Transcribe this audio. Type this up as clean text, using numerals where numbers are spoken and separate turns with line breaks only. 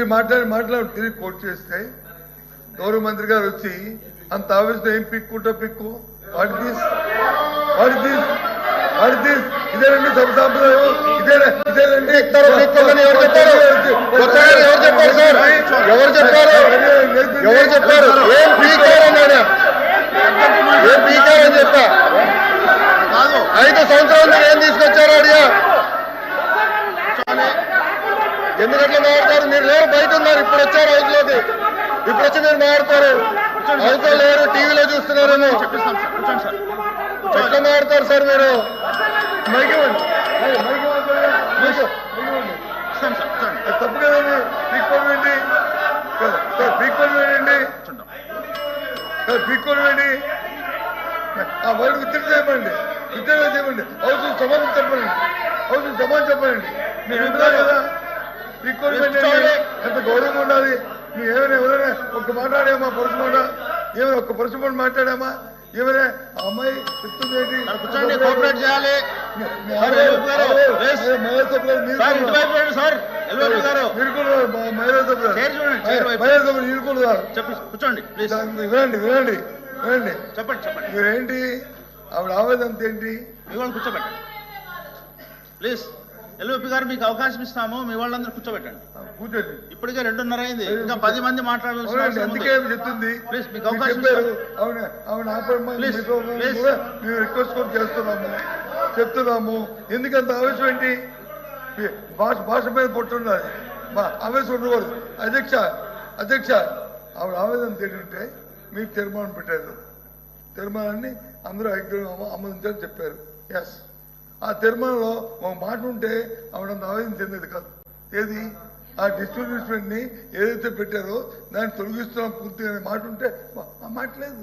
మాట్లాడి తిరిగి కోర్టు చేస్తే గౌరవ మంత్రి గారు వచ్చి అంత ఆవేశం ఏం పిక్కు ఇదేనండి సభ సాంప్రదాయం ఇదేనండి
ఎవరు చెప్పారు ఏం పీకారని చెప్పా 5 సంవత్సరాల ఏం తీసుకొచ్చారు అడిగా ఎందుకంటే మాట్లాడతారు మీరు లేరు బయట ఉన్నారు ఇప్పుడు వచ్చారు హౌస్లోకి ఇప్పుడు వచ్చి మీరు మాట్లాడతారు హౌస్లో లేరు టీవీలో చూస్తున్నారేమో ఎట్లా మాట్లాడతారు సార్ మీరు
తప్పు కదండి పీక్కోండి ఆ వర్డ్ విత్డ్రా చేయమండి హౌస్ సమాధానం చెప్పండి మీరు వింటున్నారు కదా పీక్కోండి ఎంత గౌరవంగా ఉండాలి మీరు ఎవరైనా ఒక్క మాట్లాడామా పరుచుకుండా ఏమైనా ఒక్క పరుచుకొని మాట్లాడామా ఏమైనా అమ్మాయి చెప్తుంది ఏంటి
కోఆపరేట్ చేయాలి కూర్చోండి
వినండి
చెప్పండి
మీరేంటి ఆవిడ ఆవేదన ఏంటి
మీ వాళ్ళని కూర్చోబెట్టండి ప్లీజ్ ఎల్ఓపి గారు మీకు అవకాశం ఇస్తాము మీ వాళ్ళందరూ కూర్చోబెట్టండి
కూర్చోండి
ఇప్పటికే 2:30 అయింది ఇంకా 10 మంది మాట్లాడాల్సిన
అందుకే చెప్తుంది
ప్లీజ్ మీకు అవకాశం
మేము రిక్వెస్ట్ కూడా చెప్తున్నాము ఎందుకంత ఆవేశం ఏంటి భాష మీద పొట్టున్నది ఆవేశం ఉండకూడదు అధ్యక్ష ఆవిడ ఆవేదన ఏంటంటే మీరు తీర్మానం పెట్టారు తీర్మానాన్ని అందరూ ఆమోదించాలని చెప్పారు ఎస్ ఆ తీర్మానంలో ఒక మాట ఉంటే ఆవిడంత ఆవేదన చెందేది కాదు ఏది ఆ డిస్ట్రిబ్యూషన్ ని ఏదైతే పెట్టారో దాన్ని తొలగిస్తున్నాం పూర్తిగా మాట ఉంటే ఆ మాట లేదు